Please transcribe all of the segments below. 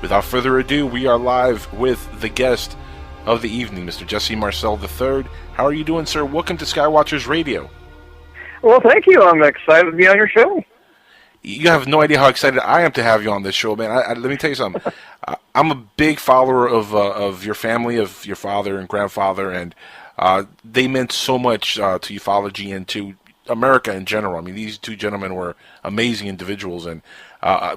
Without further ado, we are live with the guest of the evening, Mr. Jesse Marcel III. How are you doing, sir? Welcome to Skywatchers Radio. Well, thank you. I'm excited to be on your show. You have no idea how excited I am to have you on this show, man. Let me tell you something. I'm a big follower of your family, of your father and grandfather, and they meant so much to ufology and to America in general. I mean, these two gentlemen were amazing individuals, and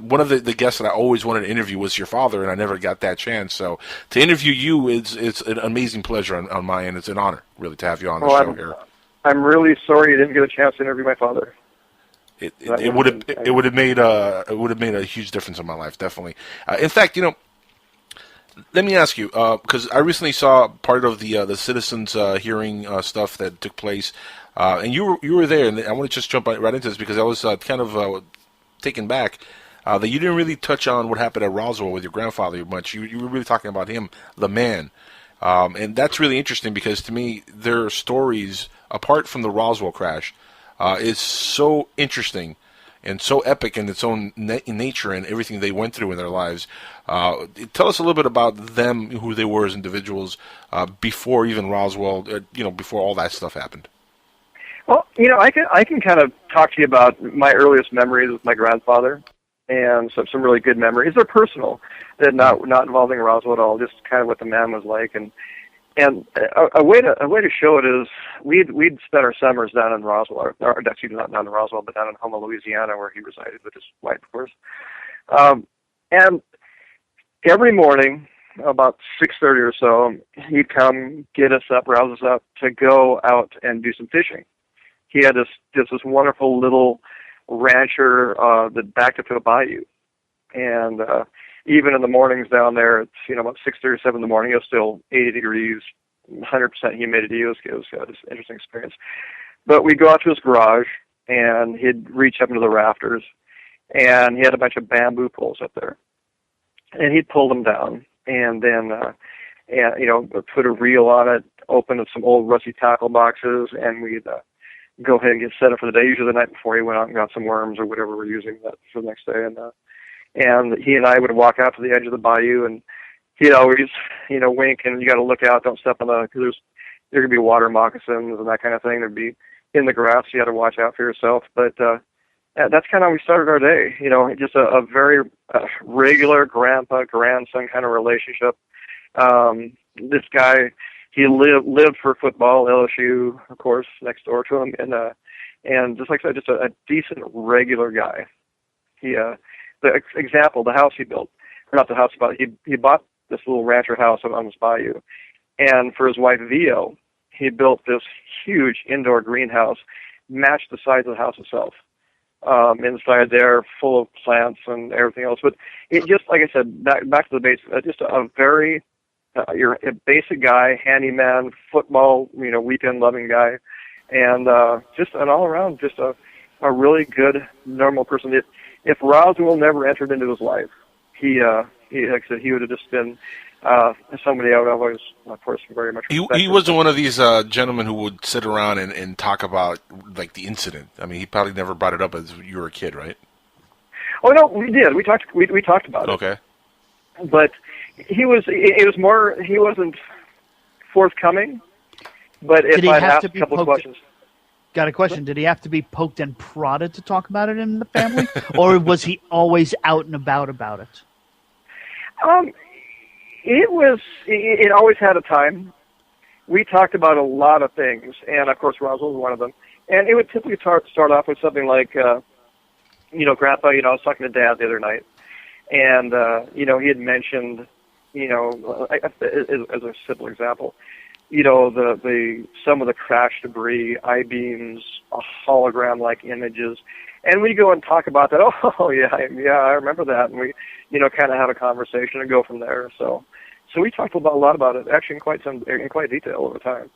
one of the guests that I always wanted to interview was your father, and I never got that chance. So to interview you, it's an amazing pleasure on my end. It's an honor, really, to have you on the show here. I'm really sorry you didn't get a chance to interview my father. It would have made a huge difference in my life, definitely. In fact, let me ask you, because I recently saw part of the citizens hearing stuff that took place, and you were there, and I want to just jump right into this because I was kind of taken back that you didn't really touch on what happened at Roswell with your grandfather much. You were really talking about him, the man, and that's really interesting because to me, their stories apart from the Roswell crash is so interesting and so epic in its own nature and everything they went through in their lives. Tell us a little bit about them, who they were as individuals before even Roswell, before all that stuff happened. Well, I can kind of talk to you about my earliest memories with my grandfather, and some really good memories. They're personal, they're not involving Roswell at all. Just kind of what the man was like, and a way to show it is we'd spent our summers down in Roswell, or actually not down in Roswell, but down in Houma, Louisiana, where he resided with his wife, of course. And every morning, about 6:30 or so, he'd come get us up, rouse us up to go out and do some fishing. He had this wonderful little rancher that backed up to a bayou, and even in the mornings down there, it's about 6:30 or 7 in the morning. It was still 80 degrees, 100% humidity. It was an interesting experience. But we'd go out to his garage, and he'd reach up into the rafters, and he had a bunch of bamboo poles up there, and he'd pull them down, and then put a reel on it, open some old rusty tackle boxes, and we'd go ahead and get set up for the day. Usually the night before, he went out and got some worms or whatever we're using for the next day, and he and I would walk out to the edge of the bayou, and he'd always, wink, and you got to look out, don't step on because there could be water moccasins and that kind of thing. There'd be in the grass, you got to watch out for yourself. But that's kind of how we started our day. Just a very regular grandpa-grandson kind of relationship. This guy, he lived for football, LSU, of course, next door to him, and just like I said, just a decent, regular guy. The example, the house he built, or not the house, but he bought this little rancher house on this bayou, and for his wife Vio, he built this huge indoor greenhouse, matched the size of the house itself. Inside there, full of plants and everything else. But it just, like I said, back to the basics, just a very you're a basic guy, handyman, football, weekend loving guy, and just an all around, just a really good, normal person. If Roswell never entered into his life, he like I said, he would have just been somebody I would always, of course, very much respect. He wasn't one of these gentlemen who would sit around and talk about like the incident. I mean, he probably never brought it up as you were a kid, right? Oh no, we did. We talked about it. Okay. But he wasn't forthcoming. But if I asked a couple of questions. Got a question. Did he have to be poked and prodded to talk about it in the family? Or was he always out and about it? It always had a time. We talked about a lot of things, and of course Roswell was one of them. And it would typically start off with something like, Grandpa, I was talking to Dad the other night, and, he had mentioned, as a simple example, some of the crash debris, I-beams, hologram-like images. And we go and talk about that. Oh, yeah, I remember that. And we, kind of have a conversation and go from there. So we talked a lot about it, actually in quite detail over time.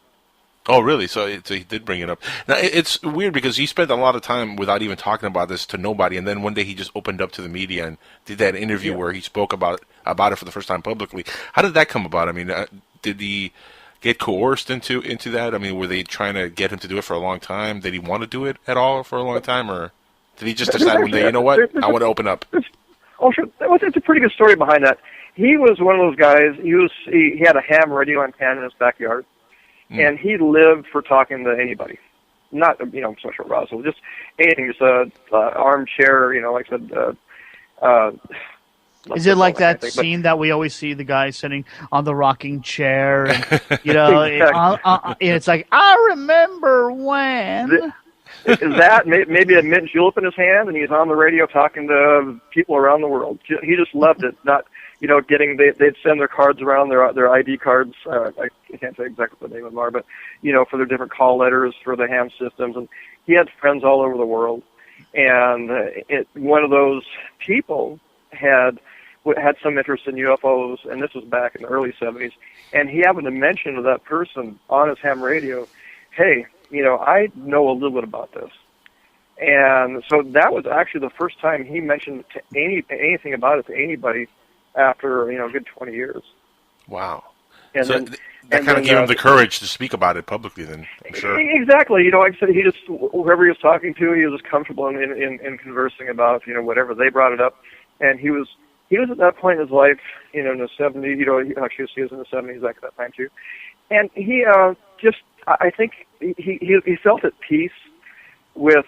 Oh, really? So he did bring it up. Now, it's weird because he spent a lot of time without even talking about this to nobody, and then one day he just opened up to the media and did that interview where he spoke about it for the first time publicly. How did that come about? I mean, did he get coerced into that? I mean, were they trying to get him to do it for a long time? Did he want to do it at all for a long time, or did he just decide one day, you know what, I want to open up? Oh, sure. It's a pretty good story behind that. he was one of those guys. He had a ham radio antenna in his backyard, and he lived for talking to anybody. Not so much about Roswell, just anything, just a armchair. Like I said. Is it like that scene that we always see the guy sitting on the rocking chair, and and it's like, I remember when. Is that maybe a mint julep in his hand, and he's on the radio talking to people around the world? He just loved it. Not they'd send their cards around, their ID cards. I can't say exactly what the name of them are, but for their different call letters for the ham systems, and he had friends all over the world. And one of those people had some interest in UFOs, and this was back in the early 70s, and he happened to mention to that person on his ham radio, hey, I know a little bit about this. And so that was actually the first time he mentioned anything about it to anybody after, a good 20 years. Wow. And so then, that kind of gave him the courage to speak about it publicly then, I'm sure. Exactly. Like I said, whoever he was talking to, he was just comfortable in conversing about, whatever. They brought it up, and he was at that point in his life, in the 70s, he was in the 70s at that time too. And he I think he felt at peace with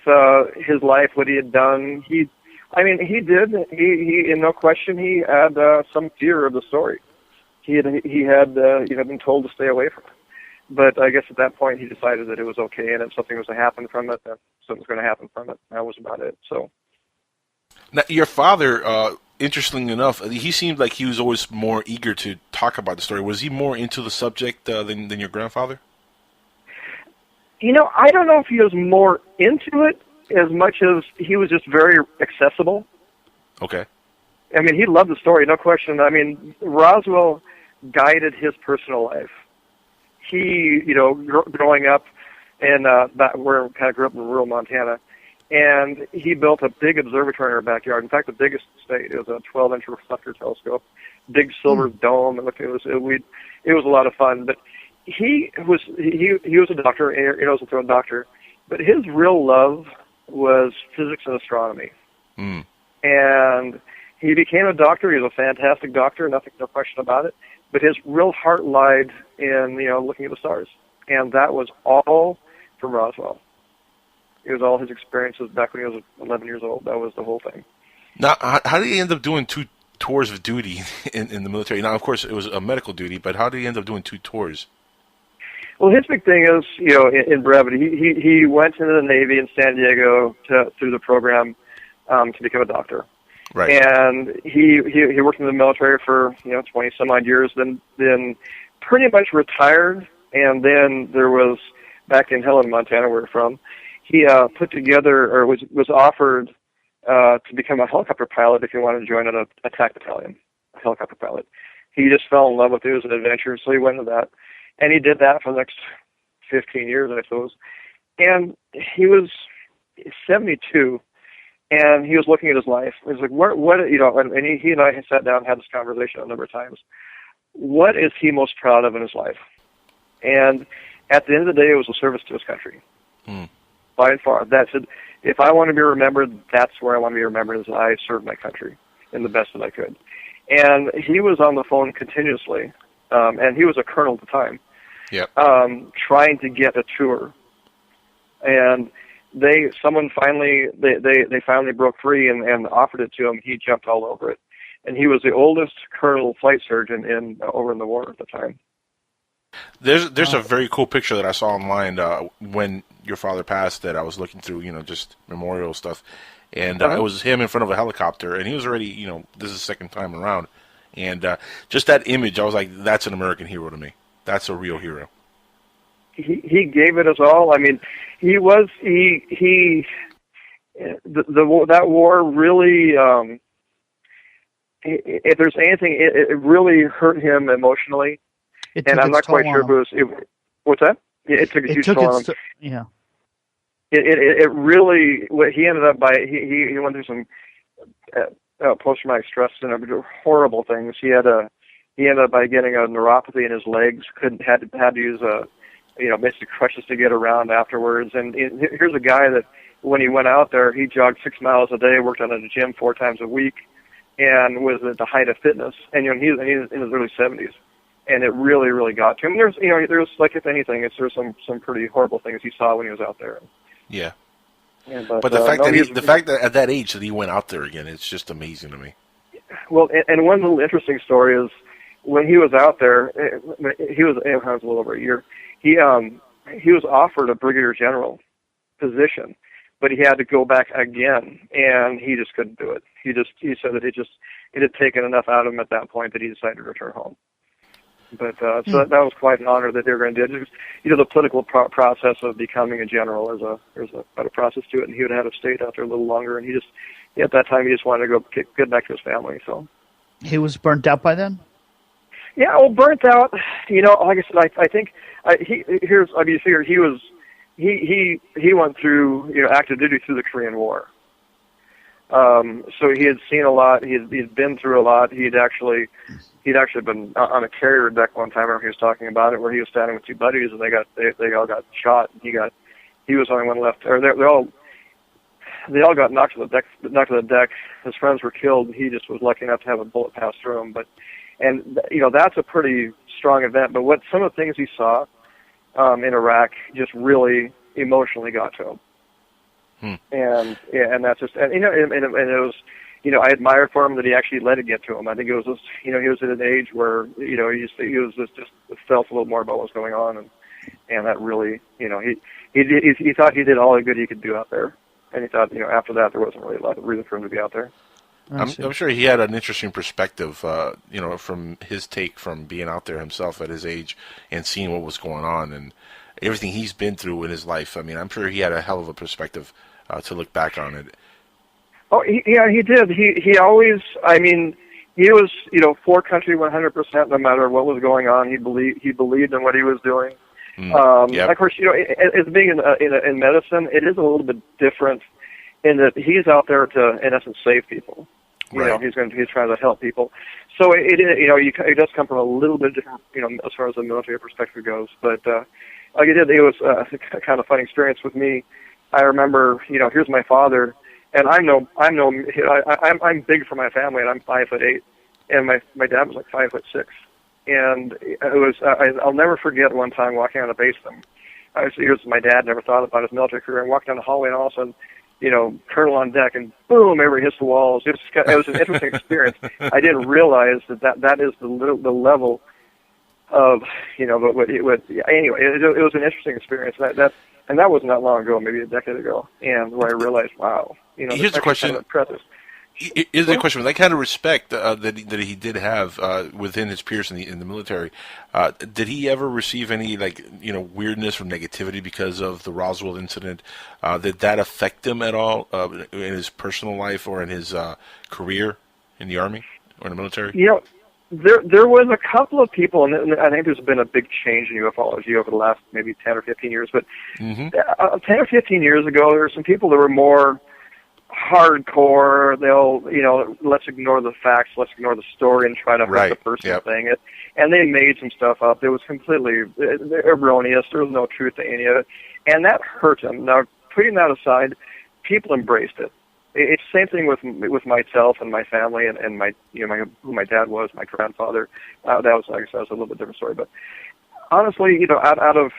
his life, what he had done. He in no question, he had some fear of the story. He had been told to stay away from it. But I guess at that point he decided that it was okay, and if something was to happen from it, then something's going to happen from it. That was about it. So. Now, your father, interestingly enough, he seemed like he was always more eager to talk about the story. Was he more into the subject than your grandfather? I don't know if he was more into it as much as he was just very accessible. Okay. I mean, he loved the story, no question. I mean, Roswell guided his personal life. He, growing up in where I kind of grew up in rural Montana, and he built a big observatory in our backyard. In fact, the biggest in the state. It was a 12-inch reflector telescope, big silver dome. It was a lot of fun. But he was a doctor, a doctor, but his real love was physics and astronomy. And he became a doctor. He was a fantastic doctor, no question about it. But his real heart lied in looking at the stars, and that was all from Roswell. It was all his experiences back when he was 11 years old. That was the whole thing. Now, how did he end up doing 2 tours of duty in the military? Now, of course, it was a medical duty, but how did he end up doing 2 tours? Well, his big thing is, in brevity, he went into the Navy in San Diego through the program to become a doctor. Right. And he worked in the military for 20 some odd years, then pretty much retired. And then there was, back in Helen, Montana, where we're from, he put together, or was offered to become a helicopter pilot if he wanted to join an attack battalion, a helicopter pilot. He just fell in love with it. It was an adventure, so he went into that. And he did that for the next 15 years, I suppose. And he was 72, and he was looking at his life. He was like, and he and I had sat down and had this conversation a number of times. What is he most proud of in his life? And at the end of the day, it was a service to his country. By and far. That's it. If I want to be remembered, that's where I want to be remembered, is I served my country in the best that I could. And he was on the phone continuously, and he was a colonel at the time. Yep. Trying to get a tour, and they finally broke free and offered it to him. He jumped all over it, and he was the oldest colonel flight surgeon over in the war at the time. There's a very cool picture that I saw online when your father passed that I was looking through, just memorial stuff, and it was him in front of a helicopter, and he was already, this is the second time around, and just that image, I was like, that's an American hero to me. That's a real hero. He gave it us all. I mean, that war really, if there's anything, it really hurt him emotionally. And I'm not quite sure if it was. What's that? Yeah, it took a huge toll on him. Yeah. It really. What he ended up by. He went through some post-traumatic stress and horrible things. He ended up by getting a neuropathy in his legs. Had to use basically crutches to get around afterwards. And here's a guy that when he went out there, he jogged 6 miles a day, worked on a gym 4 times a week, and was at the height of fitness. And he's in his early 70s, and it really, really got to him. There's like if anything, there's some pretty horrible things he saw when he was out there. Yeah. But the fact that at that age that he went out there again, it's just amazing to me. Well, and one little interesting story is when he was out there, it was a little over a year. He was offered a brigadier general position, but he had to go back again, and he just couldn't do it. He said that it had taken enough out of him at that point that he decided to return home. But so that was quite an honor that they were going to do. Just, the political process of becoming a general, there's a process to it, and he would have stayed out there a little longer. And at that time, he just wanted to get back to his family. So he was burnt out by then. Yeah, well, burnt out. Like I said, I think he went through active duty through the Korean War. So he had seen a lot. He'd been through a lot. He'd actually been on a carrier deck one time. I remember he was talking about it, where he was standing with two buddies, and they all got shot. And he was the only one left. Or they all got knocked to the deck. His friends were killed. He just was lucky enough to have a bullet pass through him. And that's a pretty strong event. But what some of the things he saw in Iraq just really emotionally got to him. And that's just and it was I admired for him that he actually let it get to him. I think it was just he was at an age where he was just felt a little more about what was going on, and that really he thought he did all the good he could do out there, and he thought after that there wasn't really a lot of reason for him to be out there. I'm sure he had an interesting perspective, from his take from being out there himself at his age and seeing what was going on and everything he's been through in his life. I mean, I'm sure he had a hell of a perspective to look back on it. Oh, he did. He always, he was, for country 100%, no matter what was going on. He believed in what he was doing. Of course, as being in medicine, it is a little bit different in that he's out there to, in essence, save people. Right. He's trying to help people. So it does come from a little bit different, as far as the military perspective goes. But like it was a kind of funny experience with me. I remember, here's my father, and I'm big for my family, and I'm 5'8", and my dad was like 5'6", and it was I'll never forget one time walking on a base with him. Here's my dad, never thought about his military career, and walked down the hallway, and all of a sudden, colonel on deck, and boom, everybody hits the walls. It was an interesting experience. I didn't realize that is the level of anyway. It was an interesting experience. And that wasn't that long ago, maybe a decade ago, and where I realized, wow, here's the question. Is the question with that kind of respect that he did have within his peers in the military? Did he ever receive any weirdness or negativity because of the Roswell incident? Did that affect him at all in his personal life or in his career in the Army or in the military? There was a couple of people, and I think there's been a big change in ufology over the last maybe 10 or 15 years. But 10 or 15 years ago, there were some people that were more hardcore. They'll, let's ignore the facts, let's ignore the story, and try to hurt the person saying it. And they made some stuff up that was completely erroneous. There was no truth to any of it, and that hurt him. Now, putting that aside, people embraced it. It's the same thing with myself and my family and my who my dad was, my grandfather. That was, like I said, a little bit different story. But honestly, out of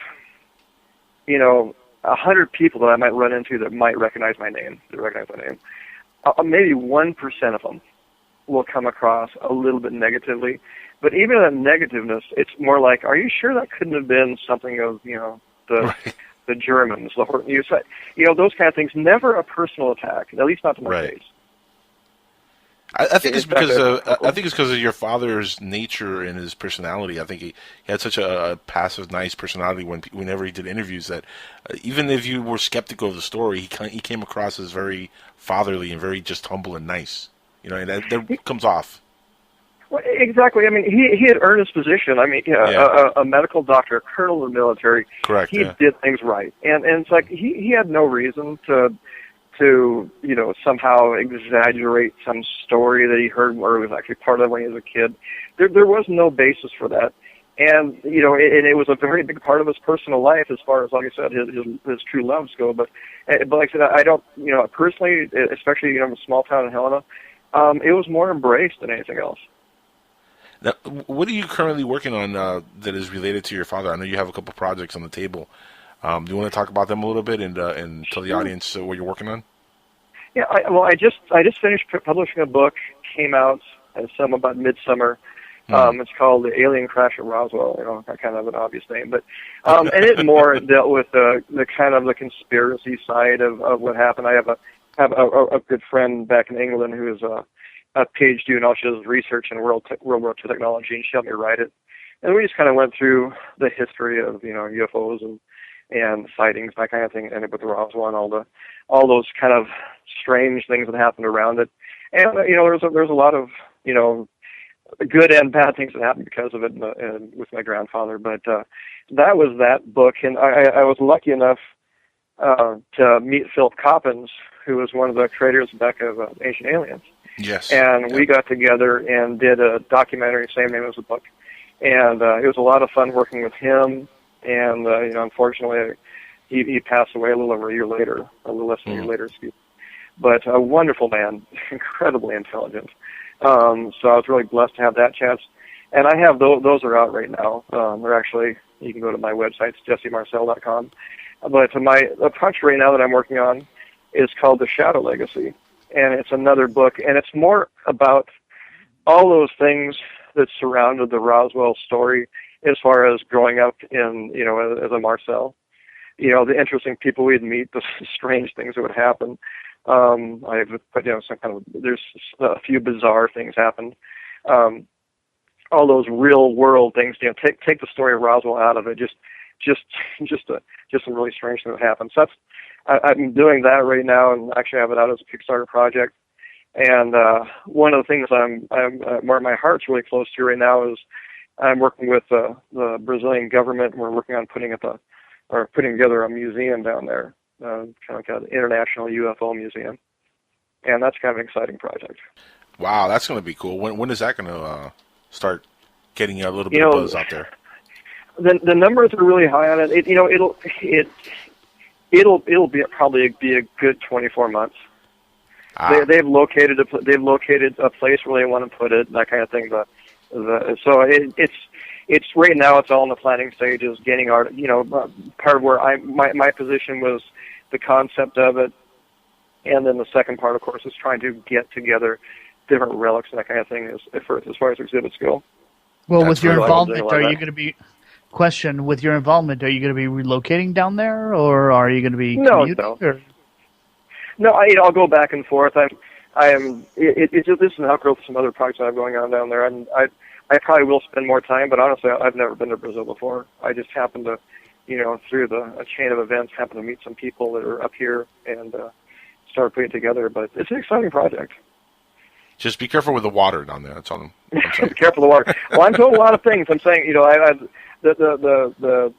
100 people that I might run into that might recognize my name, maybe 1% of them will come across a little bit negatively. But even in that negativeness, it's more like, are you sure that couldn't have been something of the Germans, those kind of things. Never a personal attack, at least not to my face. I think it's because of your father's nature and his personality. I think he had such a passive, nice personality whenever he did interviews that even if you were skeptical of the story, he came across as very fatherly and very just humble and nice. And that comes off. Well, exactly. I mean, he had earned his position. I mean, a medical doctor, a colonel in the military. Correct. He did things right, and it's like he had no reason to somehow exaggerate some story that he heard or was actually part of when he was a kid. There was no basis for that, and and it was a very big part of his personal life as far as, like I said, his true loves go. But like I said, I don't personally, especially in a small town in Helena. It was more embraced than anything else. Now, what are you currently working on that is related to your father? I know you have a couple projects on the table. Do you want to talk about them a little bit and tell the audience what you're working on? Yeah, I just finished publishing a book. Came out about midsummer. It's called The Alien Crash at Roswell. Kind of an obvious name, but and it more dealt with the kind of the conspiracy side of what happened. I have a good friend back in England who is a PhD in all she does research in World War II technology, and she helped me write it. And we just kind of went through the history of UFOs and sightings, that kind of thing, and with the Roswell and all those kind of strange things that happened around it. And there's a lot of good and bad things that happened because of it with my grandfather. But that was that book, and I was lucky enough to meet Philip Coppens, who was one of the creators back of Ancient Aliens. Yes. And we got together and did a documentary, same name as the book. And it was a lot of fun working with him. And, unfortunately, he passed away a little over a year later, a little less than a year later, excuse me. But a wonderful man, incredibly intelligent. So I was really blessed to have that chance. And I have those are out right now. They're actually, you can go to my website, it's jessemarcel.com. But the project right now that I'm working on is called The Shadow Legacy. And it's another book, and it's more about all those things that surrounded the Roswell story as far as growing up in, as a Marcel. The interesting people we'd meet, the strange things that would happen. I've put, there's a few bizarre things happened. All those real world things, take the story of Roswell out of it, just some really strange things that happened. So I'm doing that right now, and actually have it out as a Kickstarter project. And one of the things I'm where my heart's really close to right now is I'm working with the Brazilian government. And we're working on putting together a museum down there, kind of like an international UFO museum, and that's kind of an exciting project. Wow, that's going to be cool. When is that going to start getting a little bit of buzz out there? The numbers are really high on it. It'll probably be a good 24 months. They've located a place where they want to put it, that kind of thing. So it's right now. It's all in the planning stages, getting art. Part of where my position was the concept of it, and then the second part, of course, is trying to get together different relics and that kind of thing as far as exhibits go. Well, with your involvement, are you going to be? Question: with your involvement, are you going to be relocating down there, or are you going to be commuting? No, I'll go back and forth. It's just this and outgrowth some other projects I have going on down there, and I probably will spend more time. But honestly, I've never been to Brazil before. I just happened to, through a chain of events, happen to meet some people that are up here and start putting it together. But it's an exciting project. Just be careful with the water down there. That's all I'm saying. Be careful of the water. Well, I'm told a lot of things. I'm saying, the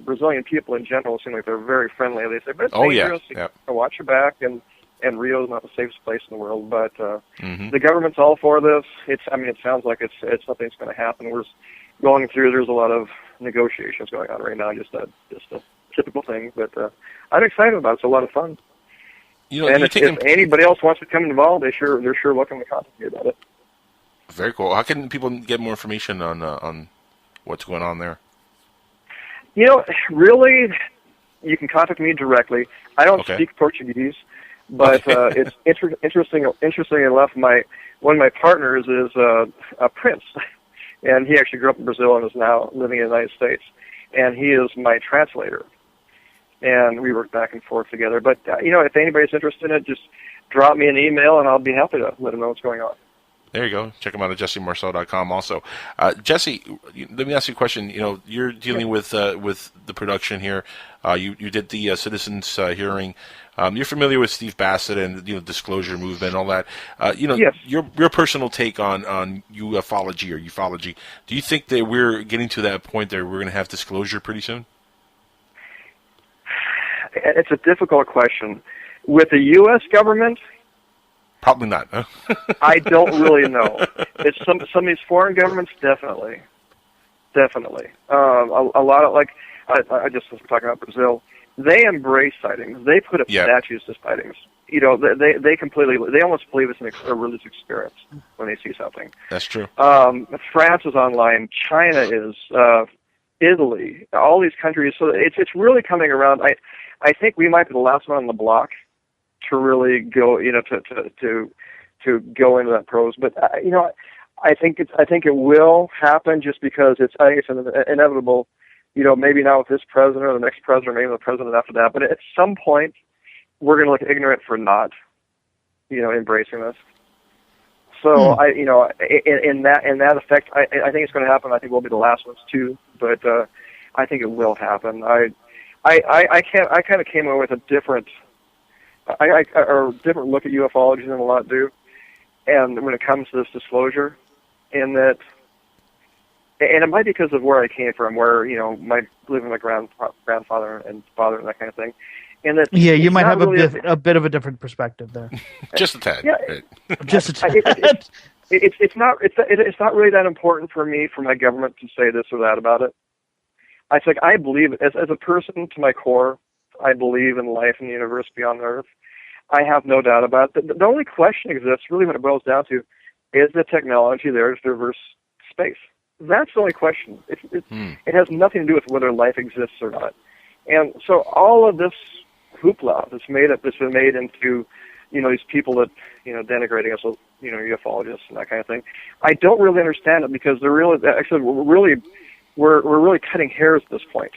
Brazilian people in general seem like they're very friendly. They say, but it's dangerous. Yeah. Watch your back, and Rio's not the safest place in the world. But the government's all for this. It sounds like it's something that's going to happen. We're going through. There's a lot of negotiations going on right now. Just a typical thing. But I'm excited about it. It's a lot of fun. And if anybody else wants to come involved, they're sure welcome to contact me about it. Very cool. How can people get more information on what's going on there? Really, you can contact me directly. I don't speak Portuguese, but it's interesting enough. One of my partners is a prince, and he actually grew up in Brazil and is now living in the United States, and he is my translator. And we work back and forth together. But, if anybody's interested in it, just drop me an email, and I'll be happy to let them know what's going on. There you go. Check them out at jessemarcel.com also. Jesse, let me ask you a question. You're dealing with the production here. You did the citizens hearing. You're familiar with Steve Bassett and disclosure movement and all that. Yes. Your personal take on ufology or ufology. Do you think that we're getting to that point that we're going to have disclosure pretty soon? It's a difficult question. With the U.S. government, probably not. Huh? I don't really know. It's some of these foreign governments, definitely. A lot of I just was talking about Brazil. They embrace sightings. They put up statues to sightings. they almost believe it's a religious experience when they see something. That's true. France is online, China is, Italy, all these countries. So it's really coming around. I think we might be the last one on the block to really go, to go into that prose. But I think it will happen just because I think it's inevitable. Maybe not with this president or the next president, or maybe the president after that. But at some point, we're going to look ignorant for not, embracing this. So in that effect, I think it's going to happen. I think we'll be the last ones too. But I think it will happen. I kind of came away with a different look at ufology than a lot do, and when it comes to this disclosure, and it might be because of where I came from, where living with my grandfather and father and that kind of thing, and that you might have really a bit of a different perspective there, just a tad. Yeah, right. Just a tad. It's not really that important for me for my government to say this or that about it. It's like I believe as a person to my core, I believe in life and the universe beyond Earth. I have no doubt about it. The only question exists, really, when it boils down to, is the technology there to traverse space? That's the only question. It has nothing to do with whether life exists or not. And so all of this hoopla that's been made into, these people that, denigrating us, ufologists and that kind of thing. I don't really understand it because we're really cutting hairs at this point.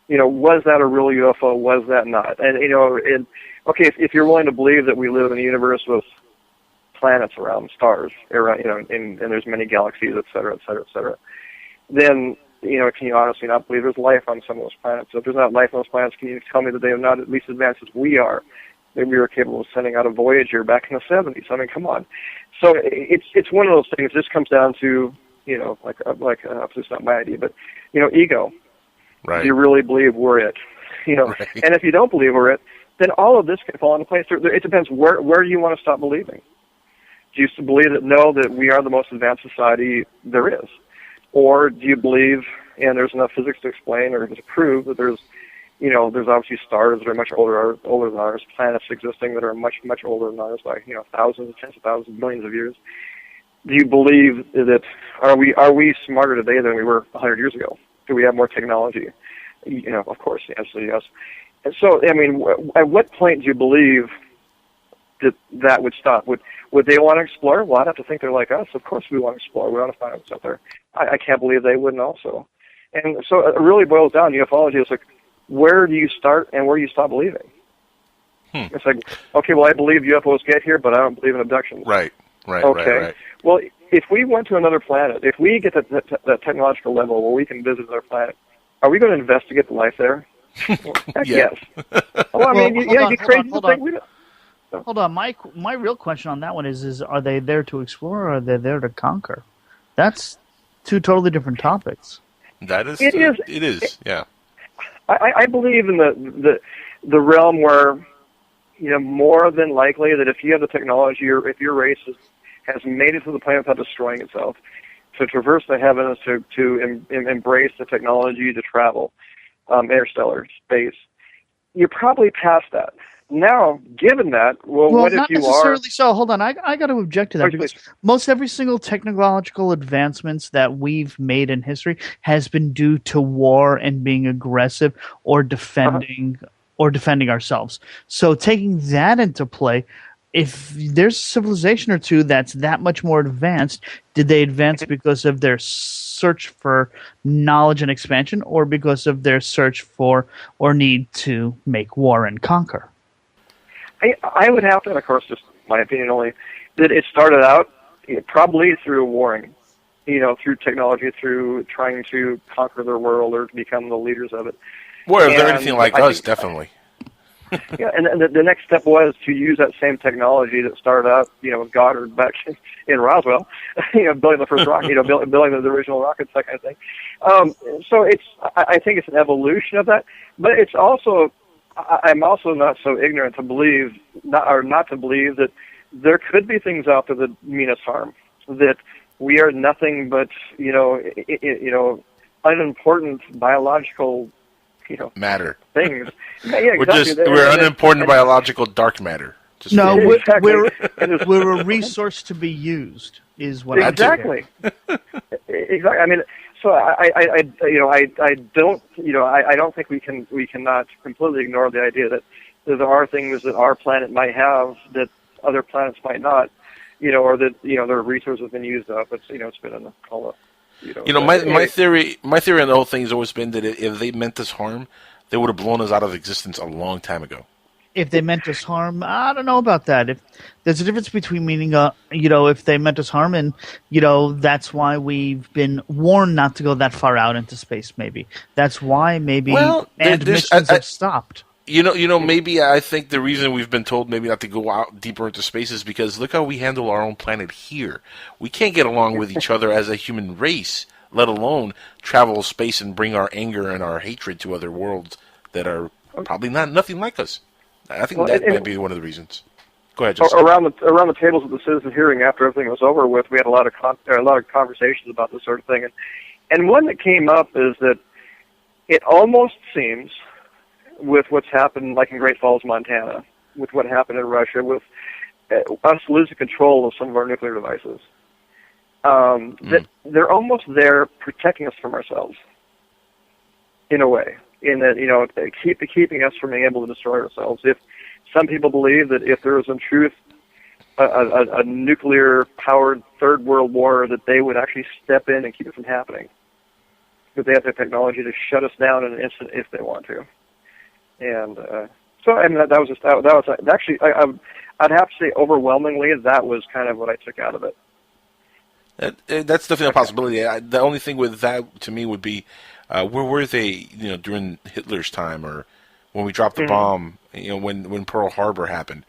Was that a real UFO? Was that not? And, okay, if you're willing to believe that we live in a universe with planets around stars, and there's many galaxies, et cetera, et cetera, et cetera, then, can you honestly not believe there's life on some of those planets? So if there's not life on those planets, can you tell me that they are not at least advanced as we are? Maybe we were capable of sending out a Voyager back in the 70s. I mean, come on. So it's one of those things. This comes down to, it's not my idea, but, ego. Right. Do you really believe we're it? Right. And if you don't believe we're it, then all of this can fall into place. It depends where do you want to stop believing. Do you believe that we are the most advanced society there is? Or do you believe, and there's enough physics to explain or to prove that there's obviously stars that are much older than ours, planets existing that are much, much older than ours by, thousands, tens of thousands, millions of years. Do you believe that, are we smarter today than we were 100 years ago? Do we have more technology? Of course, the answer is yes. And so, I mean, at what point do you believe that would stop? Would they want to explore? Well, I'd have to think they're like us. Of course we want to explore. We want to find out what's out there. I can't believe they wouldn't also. And so it really boils down to ufology. It's like, where do you start and where do you stop believing? It's like, okay, well, I believe UFOs get here, but I don't believe in abductions. Right. Okay. Right. Well, if we went to another planet, if we get that technological level where we can visit another planet, are we going to investigate the life there? Well, heck yes. Well, I mean, you'd be crazy to think we don't. Hold on. My real question on that one is are they there to explore or are they there to conquer? That's two totally different topics. It is. Yeah. I believe in the realm where, more than likely that if you have the technology or if your race has made it to the planet without destroying itself, to traverse the heavens, to embrace the technology to travel, interstellar space, you're probably past that. Now, given that, what if you are... Not necessarily so. Hold on. I got to object to that because most every single technological advancements that we've made in history has been due to war and being aggressive or defending ourselves. So taking that into play, if there's a civilization or two that's that much more advanced, did they advance because of their search for knowledge and expansion or because of their search for or need to make war and conquer? I would have to, and of course, just my opinion only, that it started out probably through warring, through technology, through trying to conquer their world or to become the leaders of it. Well, if they're anything like us, definitely. Yeah, and the next step was to use that same technology that started out, with Goddard back in Roswell, building the first rocket, building the original rockets, that kind of thing. So I think it's an evolution of that, but it's also, I'm also not so ignorant to believe, not to believe that there could be things out there that mean us harm, that we are nothing but, unimportant biological matter. things. Yeah, exactly. We're unimportant biological dark matter. No, Exactly. we're a resource to be used. Is what exactly. Exactly. I mean, so I don't think we cannot completely ignore the idea that there are things that our planet might have that other planets might not, or that their resources have been used up. It's been in all the my theory on the whole thing has always been that if they meant us harm, they would have blown us out of existence a long time ago. If they meant us harm, I don't know about that. If there's a difference between meaning, if they meant us harm, and that's why we've been warned not to go that far out into space. Maybe that's why missions have stopped. Maybe I think the reason we've been told maybe not to go out deeper into space is because look how we handle our own planet here. We can't get along with each other as a human race, let alone travel space and bring our anger and our hatred to other worlds that are probably nothing like us. I think that might be one of the reasons. Go ahead, Justin. Around the tables of the citizen hearing, after everything was over with, we had a lot of conversations about this sort of thing, and one that came up is that it almost seems, with what's happened, like in Great Falls, Montana, with what happened in Russia, with us losing control of some of our nuclear devices, that they're almost there protecting us from ourselves, in a way. In that, keeping us from being able to destroy ourselves. If some people believe that if there was in truth a nuclear-powered third world war, that they would actually step in and keep it from happening, because they have the technology to shut us down in an instant if they want to. And so, I mean, that was actually, I'd have to say, overwhelmingly, that was kind of what I took out of it. That's definitely a possibility. The only thing with that to me would be, where were they, during Hitler's time, or when we dropped the bomb, when Pearl Harbor happened?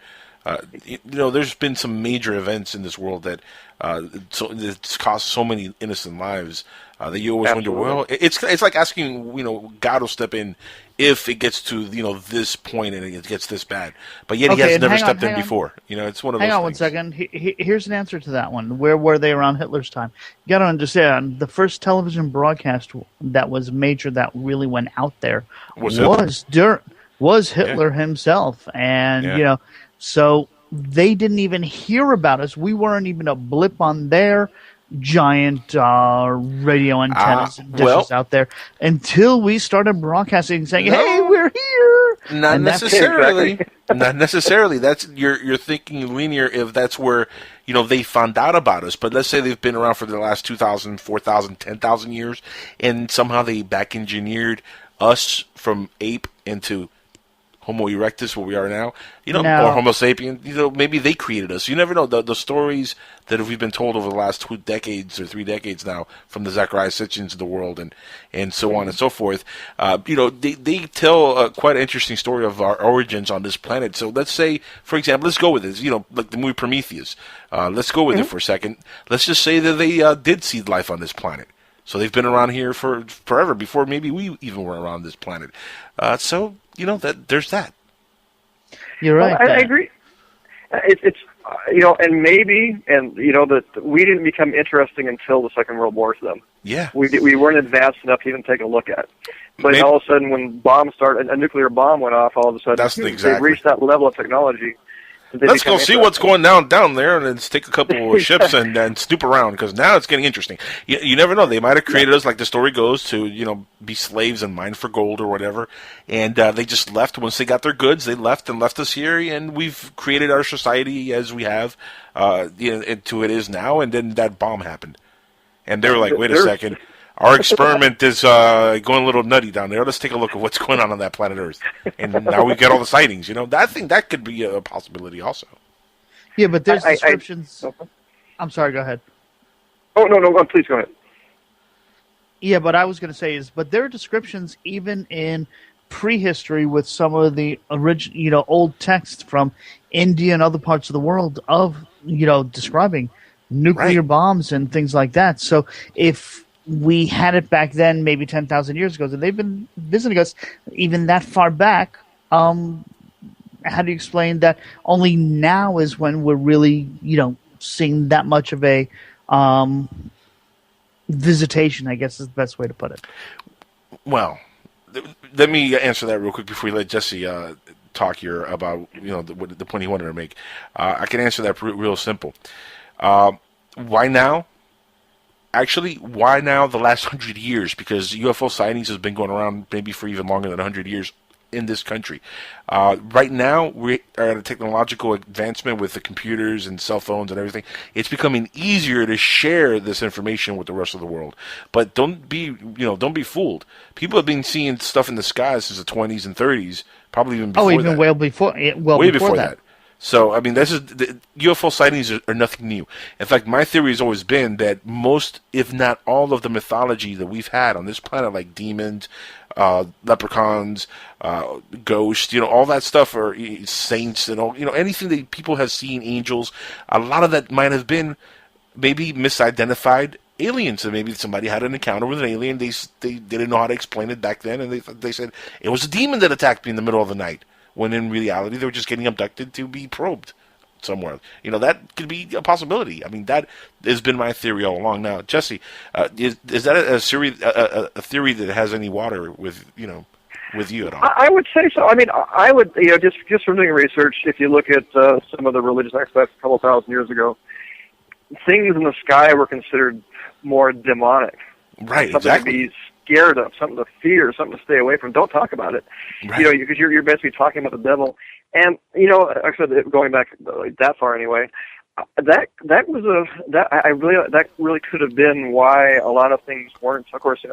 There's been some major events in this world that it's cost so many innocent lives that you always wonder. Well, it's like asking, God will step in if it gets to this point and it gets this bad, but yet he has never stepped in before. It's one of those. Hang on 1 second. Here's an answer to that one. Where were they around Hitler's time? You got to understand, the first television broadcast that was major, that really went out there, was Hitler himself, and so they didn't even hear about us. We weren't even a blip on their giant radio antennas and dishes out there until we started broadcasting, saying, "Hey, we're here." Not necessarily. Not necessarily. That's you're thinking linear if that's where they found out about us. But let's say they've been around for the last 2,000, 4,000, 10,000 years, and somehow they back engineered us from ape into Homo erectus, where we are now, or Homo sapien. Maybe they created us. You never know. The stories that we've been told over the last 2 decades or 3 decades now, from the Zecharia Sitchins of the world and so on and so forth. They tell quite an interesting story of our origins on this planet. So let's say, for example, let's go with this. Like the movie Prometheus. Let's go with it for a second. Let's just say that they did seed life on this planet. So they've been around here for forever, before maybe we even were around this planet. So that there's that. You're right. Well, I agree. It's and maybe that we didn't become interesting until the Second World War to them. Yeah, we weren't advanced enough to even take a look at. But all of a sudden, when bombs started, a nuclear bomb went off. All of a sudden, they reached that level of technology. Let's go see what's going down there, and let's take a couple of ships and snoop around, because now it's getting interesting. You never know; they might have created us, like the story goes, to be slaves and mine for gold or whatever. And they just left once they got their goods. They left us here, and we've created our society as we have, to it is now. And then that bomb happened, and they were like, "Wait a second." Our experiment is going a little nutty down there. Let's take a look at what's going on that planet Earth. And now we get all the sightings. I think that could be a possibility also. Yeah, but there's descriptions. I'm sorry, go ahead. Oh, no, please go ahead. Yeah, but I was going to say but there are descriptions even in prehistory with some of the original, old texts from India and other parts of the world of, describing nuclear bombs and things like that. So if we had it back then, maybe 10,000 years ago, and they've been visiting us even that far back. How do you explain that only now is when we're really, seeing that much of a visitation, I guess is the best way to put it. Well, let me answer that real quick before we let Jesse talk here about the point he wanted to make. I can answer that real simple. Why now? Actually, why now the last 100 years? Because UFO sightings has been going around maybe for even longer than 100 years in this country. Right now, we are at a technological advancement with the computers and cell phones and everything. It's becoming easier to share this information with the rest of the world. But don't be fooled. People have been seeing stuff in the sky since the 20s and 30s, probably even before that. Way before that. So, I mean, UFO sightings are nothing new. In fact, my theory has always been that most, if not all, of the mythology that we've had on this planet, like demons, leprechauns, ghosts, all that stuff, or saints, and all, anything that people have seen, angels, a lot of that might have been maybe misidentified aliens. And maybe somebody had an encounter with an alien. They didn't know how to explain it back then, and they said it was a demon that attacked me in the middle of the night. When in reality, they were just getting abducted to be probed somewhere. That could be a possibility. I mean, that has been my theory all along. Now, Jesse, is that a theory that has any water with you at all? I would say so. I mean, I would, just from doing research, if you look at some of the religious aspects a couple thousand years ago, things in the sky were considered more demonic. Right, something exactly. To be scared of, something to fear, something to stay away from. Don't talk about it. Right. Because you're basically talking about the devil. And actually, going back that far anyway, that really could have been why a lot of things weren't. Of course,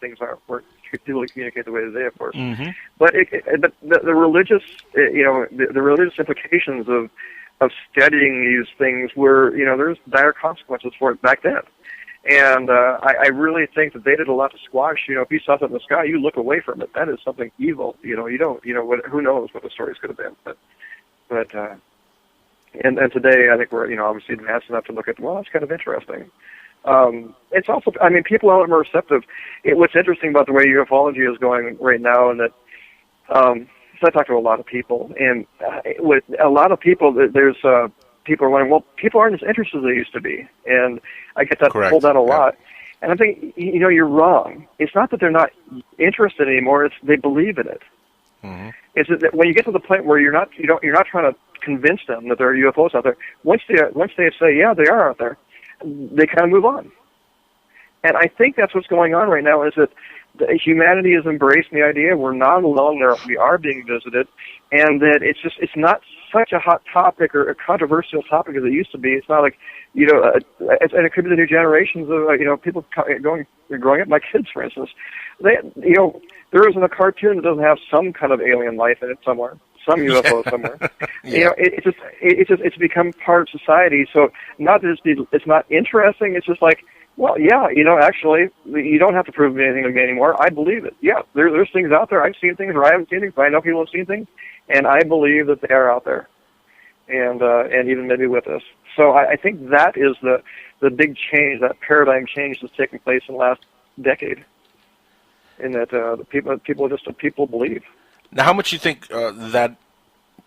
things weren't really communicated the way they, of course. Mm-hmm. But the religious, the religious implications of studying these things were, there's dire consequences for it back then. And I really think that they did a lot to squash. If you saw something in the sky, you look away from it. That is something evil. You don't. Who knows what the stories could have been. But and today I think we're obviously advanced enough to look at. Well, that's kind of interesting. It's also. I mean, people are more receptive. What's interesting about the way ufology is going right now, and that. So I talk to a lot of people, and with a lot of people, there's. People are wondering, well, people aren't as interested as they used to be. And I get that pulled out a lot. And I think, you're wrong. It's not that they're not interested anymore, it's they believe in it. Mm-hmm. It's that when you get to the point where you're not trying to convince them that there are UFOs out there, once they say, yeah, they are out there, they kind of move on. And I think that's what's going on right now, is that humanity is embracing the idea we're not alone there, we are being visited, and that it's not such a hot topic or a controversial topic as it used to be. It's not like, and it could be the new generations of, people growing up, my kids, for instance. There isn't a cartoon that doesn't have some kind of alien life in it somewhere, some UFO somewhere. Yeah. It's become part of society. So not that it's not interesting, it's just like, well, yeah, actually, you don't have to prove anything to me anymore. I believe it. Yeah, there's things out there. I've seen things, or I haven't seen things, but I know people have seen things, and I believe that they are out there, and even maybe with us. So I think that is the big change, that paradigm change that's taking place in the last decade, in that people believe. Now, how much do you think that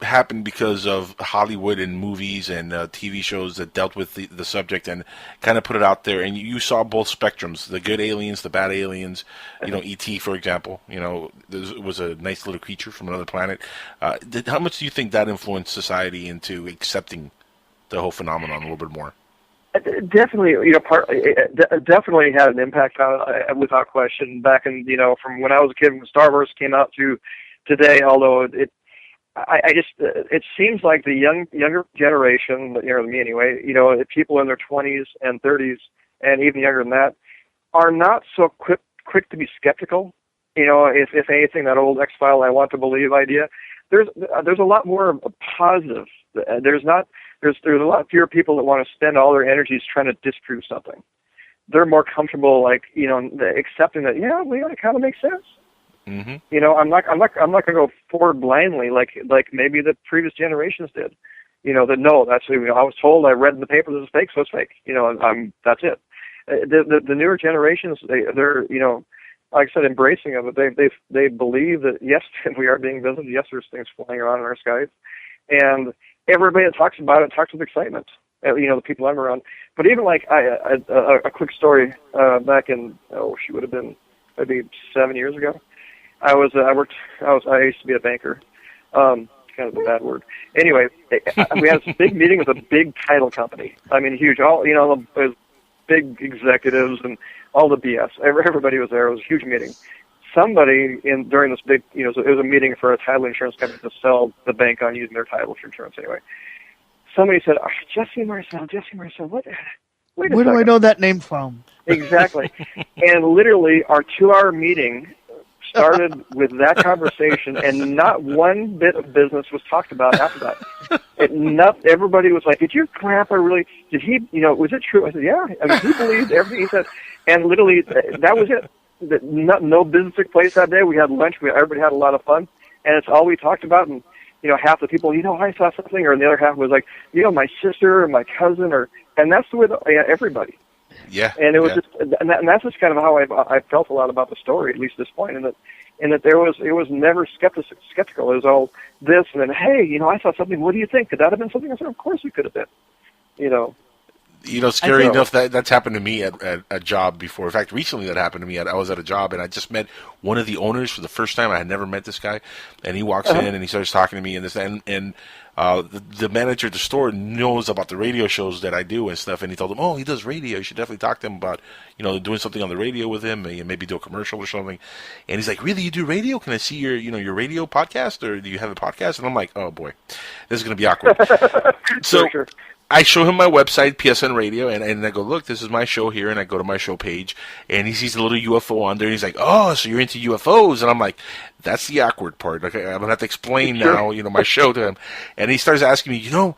happened because of Hollywood and movies and TV shows that dealt with the subject and kind of put it out there, and you saw both spectrums, the good aliens, the bad aliens, E.T., for example, there was a nice little creature from another planet. How much do you think that influenced society into accepting the whole phenomenon a little bit more? Definitely, definitely had an impact on it, without question. Back in, from when I was a kid, when Star Wars came out to today, although it seems like the younger generation, me anyway, people in their 20s and 30s and even younger than that, are not so quick to be skeptical. If anything, that old X-File I want to believe idea, there's a lot more positive. There's a lot fewer people that want to spend all their energies trying to disprove something. They're more comfortable, accepting that, it kind of makes sense. Mm-hmm. I'm not going to go forward blindly like maybe the previous generations did. That no, that's I was told, I read in the paper this is fake, so it's fake. That's it. The newer generations, they're like I said, embracing of it. They believe that yes, we are being visited. Yes, there's things flying around in our skies, and everybody that talks about it talks with excitement. The people I'm around. But even a quick story back in she would have been maybe 7 years ago. I used to be a banker. Kind of a bad word. Anyway, we had this big meeting with a big title company. I mean, huge. All it was big executives and all the BS. Everybody was there. It was a huge meeting. Somebody during this big, it was a meeting for a title insurance company to sell the bank on using their title for insurance. Anyway, somebody said, Jesse Marcel, what? Wait a Where second. do I know that name from? Exactly. And literally, our 2-hour meeting started with that conversation, and not one bit of business was talked about after that. Everybody was like, "Did your grandpa really? Did he? Was it true?" I said, "Yeah." I mean, he believed everything he said, and literally that was it. No business took place that day. We had lunch. Everybody had a lot of fun, and it's all we talked about. And half the people, I saw something, or the other half was like, my sister or my cousin, and that's the way everybody. Yeah. And it was just, and that's just kind of how I felt a lot about the story, at least at this point, and that it was never skeptical. It was all this, and then, hey, I saw something. What do you think? Could that have been something? I said, of course it could have been. Scary enough that's happened to me at a job before. In fact, recently that happened to me. I was at a job and I just met one of the owners for the first time. I had never met this guy, and he walks in and he starts talking to me and this and the manager at the store knows about the radio shows that I do and stuff, and he told him, "Oh, he does radio. You should definitely talk to him about doing something on the radio with him, and maybe do a commercial or something." And he's like, "Really, you do radio? Can I see your radio podcast, or do you have a podcast?" And I'm like, "Oh boy, this is gonna be awkward." So. Sure. I show him my website, PSN Radio, and I go, "Look, this is my show here," and I go to my show page, and he sees a little UFO on there, and he's like, "Oh, so you're into UFOs?" And I'm like, that's the awkward part. Like, I'm going to have to explain now, my show to him. And he starts asking me,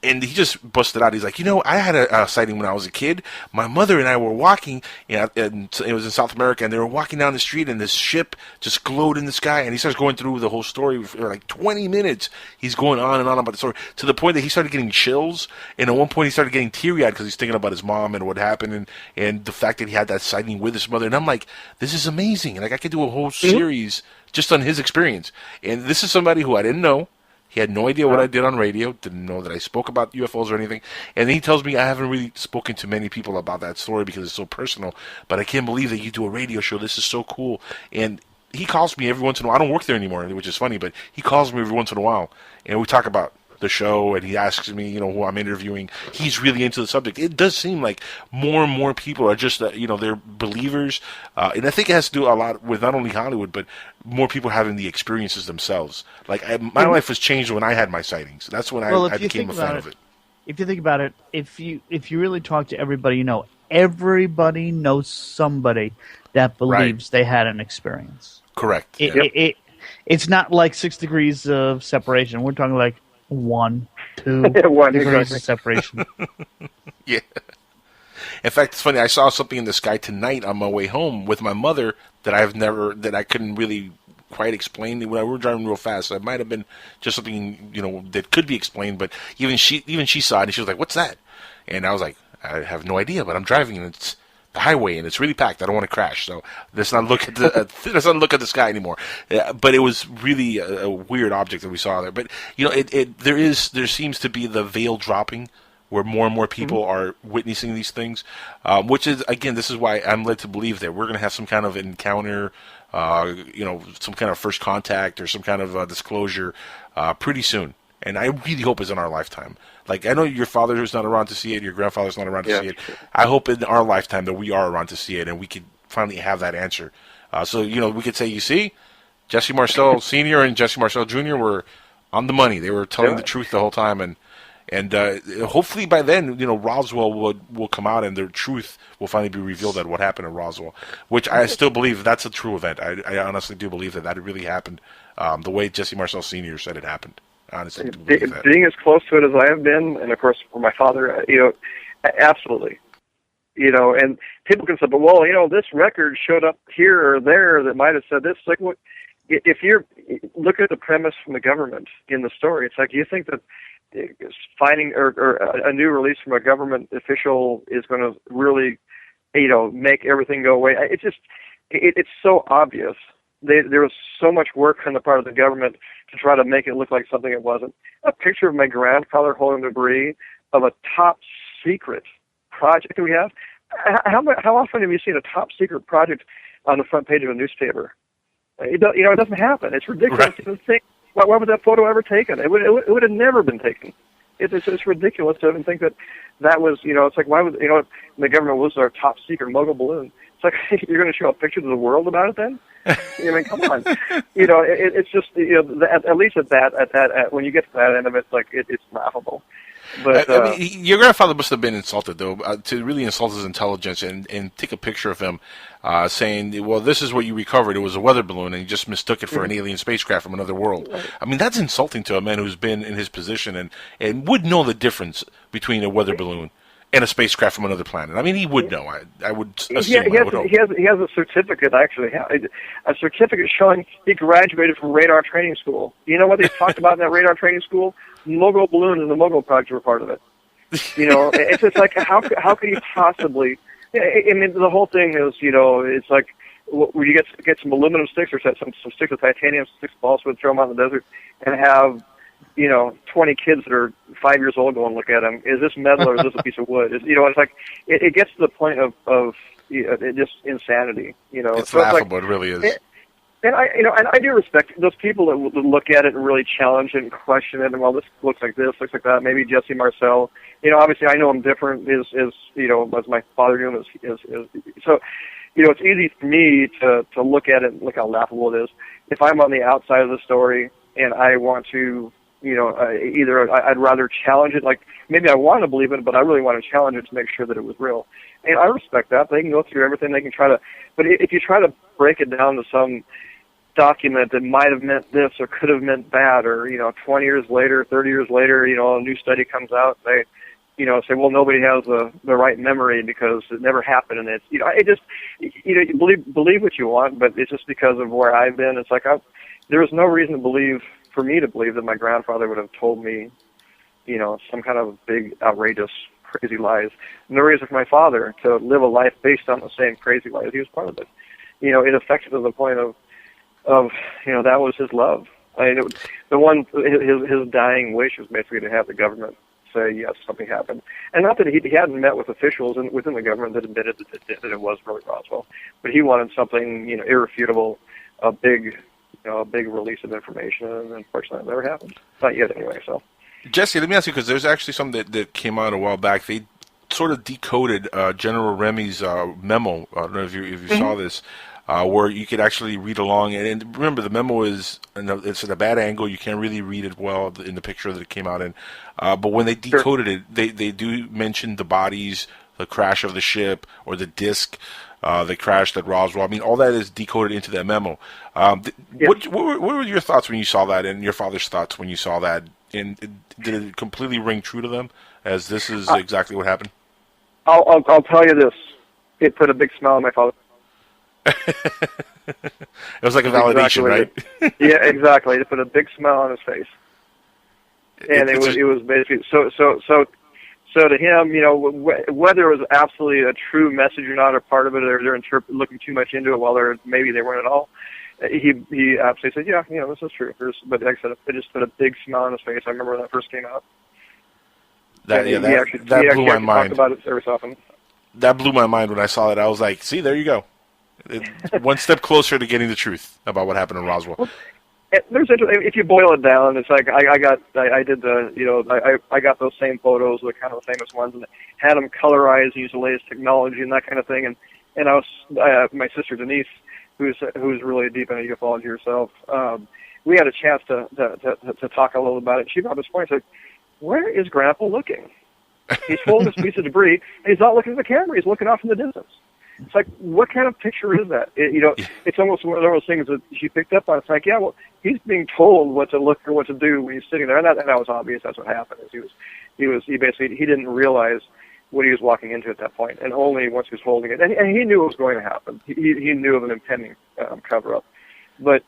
and he just busted out. He's like, I had a sighting when I was a kid. My mother and I were walking, and it was in South America, and they were walking down the street, and this ship just glowed in the sky. And he starts going through the whole story for like 20 minutes. He's going on and on about the story to the point that he started getting chills. And at one point, he started getting teary-eyed because he's thinking about his mom and what happened, and the fact that he had that sighting with his mother. And I'm like, this is amazing. Like, I could do a whole series just on his experience. And this is somebody who I didn't know. He had no idea what I did on radio, didn't know that I spoke about UFOs or anything. And then he tells me I haven't really spoken to many people about that story because it's so personal, but I can't believe that you do a radio show. This is so cool. And he calls me every once in a while. I don't work there anymore, which is funny, but he calls me every once in a while, and we talk about the show, and he asks me, who I'm interviewing. He's really into the subject. It does seem like more and more people are just, they're believers. And I think it has to do a lot with not only Hollywood, but more people having the experiences themselves. Like, my life was changed when I had my sightings. That's when I became a fan of it. If you think about it, if you really talk to everybody everybody knows somebody that believes they had an experience. Correct. It's not like 6 degrees of separation. We're talking like 1, 2 degrees of separation. Yeah. In fact, it's funny. I saw something in the sky tonight on my way home with my mother that I couldn't really quite explain. When we were driving real fast, so it might have been just something that could be explained. But even she saw it, and she was like, "What's that?" And I was like, "I have no idea, but I'm driving, and it's the highway, and it's really packed. I don't want to crash, so let's not look at the sky anymore." But it was really a weird object that we saw there. But there seems to be the veil dropping, where more and more people are witnessing these things, which is, again, this is why I'm led to believe that we're going to have some kind of encounter, some kind of first contact or some kind of disclosure pretty soon. And I really hope it's in our lifetime. Like, I know your father is not around to see it, your grandfather's not around to see it. I hope in our lifetime that we are around to see it, and we could finally have that answer. So, we could say, you see, Jesse Marcel Sr. and Jesse Marcel Jr. were on the money. They were telling the truth the whole time, and hopefully by then, Roswell will come out, and the truth will finally be revealed at what happened in Roswell, which I still believe that's a true event. I honestly do believe that really happened, the way Jesse Marcel Sr. said it happened. Honestly, being as close to it as I have been, and of course for my father, absolutely, and people can say, but this record showed up here or there that might have said this. Like, what if you look at the premise from the government in the story? It's like, you think that finding or a new release from a government official is going to really, make everything go away? It's just, it's so obvious. There was so much work on the part of the government to try to make it look like something it wasn't. A picture of my grandfather holding debris of a top secret project that we have. How often have you seen a top secret project on the front page of a newspaper? It doesn't happen. It's ridiculous Right. to even think. Why was that photo ever taken? It would have never been taken. It's ridiculous to even think that was, it's like, why would, the government was our top secret mogul balloon. It's like, you're going to show a picture to the world about it then? I mean, come on. It's just, at least when you get to that end of it, it's like, it's laughable. But I mean, your grandfather must have been insulted, though, to really insult his intelligence and take a picture of him saying, well, this is what you recovered. It was a weather balloon, and you just mistook it for an alien spacecraft from another world. Right. I mean, that's insulting to a man who's been in his position and would know the difference between a weather balloon and a spacecraft from another planet. I mean, he would know. I would assume. He has a certificate, actually, a certificate showing he graduated from radar training school. You know what they talked about in that radar training school? Mogul balloon and the Mogul project were part of it. It's just like, how could you possibly? I mean, the whole thing is, it's like, where you get some aluminum sticks or some sticks of titanium, 6 balls, would throw them out in the desert, and have 20 kids that are 5 years old go and look at them. Is this metal or is this a piece of wood? It's like it gets to the point of just insanity. It's so laughable. It's like, it really is. And I do respect those people that look at it and really challenge it and question it. And well, this looks like this, looks like that. Maybe Jesse Marcel. Obviously I know him different. As my father knew him. So. It's easy for me to look at it and look how laughable it is. If I'm on the outside of the story and I want to, either I'd rather challenge it, like maybe I want to believe it, but I really want to challenge it to make sure that it was real. And I respect that. They can go through everything. They can try to, but if you try to break it down to some document that might have meant this or could have meant that, or 20 years later, 30 years later, a new study comes out, they say, well, nobody has the right memory because it never happened, and you believe what you want, but it's just because of where I've been. It's like there was no reason for me to believe that my grandfather would have told me, some kind of big, outrageous, crazy lies. No reason for my father to live a life based on the same crazy lies. He was part of it. It affected to the point of that was his love. I mean, his dying wish was basically to have the government say yes, something happened, and not that he hadn't met with officials within the government that admitted that it was really Roswell, but he wanted something irrefutable, a big release of information, and unfortunately, that never happened. Not yet, anyway. So, Jesse, let me ask you, because there's actually something that came out a while back. They sort of decoded General Remy's memo. I don't know if you saw this. Where you could actually read along, and remember the memo it's at a bad angle. You can't really read it well in the picture that it came out in. But when they decoded it, they do mention the bodies, the crash of the ship, or the disc that crashed at Roswell. I mean, all that is decoded into that memo. What were your thoughts when you saw that, and your father's thoughts when you saw that? And did it completely ring true to them, as this is exactly what happened? I'll tell you this: it put a big smile on my father. It was like a validation, right? Yeah, exactly. It put a big smile on his face, and it was basically so to him, whether it was absolutely a true message or not, or part of it, or they're looking too much into it, while maybe they weren't at all. He absolutely said, yeah, this is true. But like I said, it just put a big smile on his face. I remember when that first came out. That blew my mind. About it every so often. That blew my mind when I saw it. I was like, see, there you go. One step closer to getting the truth about what happened in Roswell. Well, if you boil it down, it's like I got those same photos, the kind of the famous ones, and had them colorized, used the latest technology and that kind of thing. And I was my sister Denise, who's really deep into ufology herself. We had a chance to talk a little about it. She brought this point. She's like, "Where is Grandpa looking? He's holding this piece of debris, and he's not looking at the camera. He's looking off in the distance." It's like, what kind of picture is that? It's almost one of those things that she picked up on. It's like, yeah, well, he's being told what to look or what to do when he's sitting there, and that was obvious. That's what happened. He basically didn't realize what he was walking into at that point, and only once he was holding it, and he knew it was going to happen. He knew of an impending cover up, but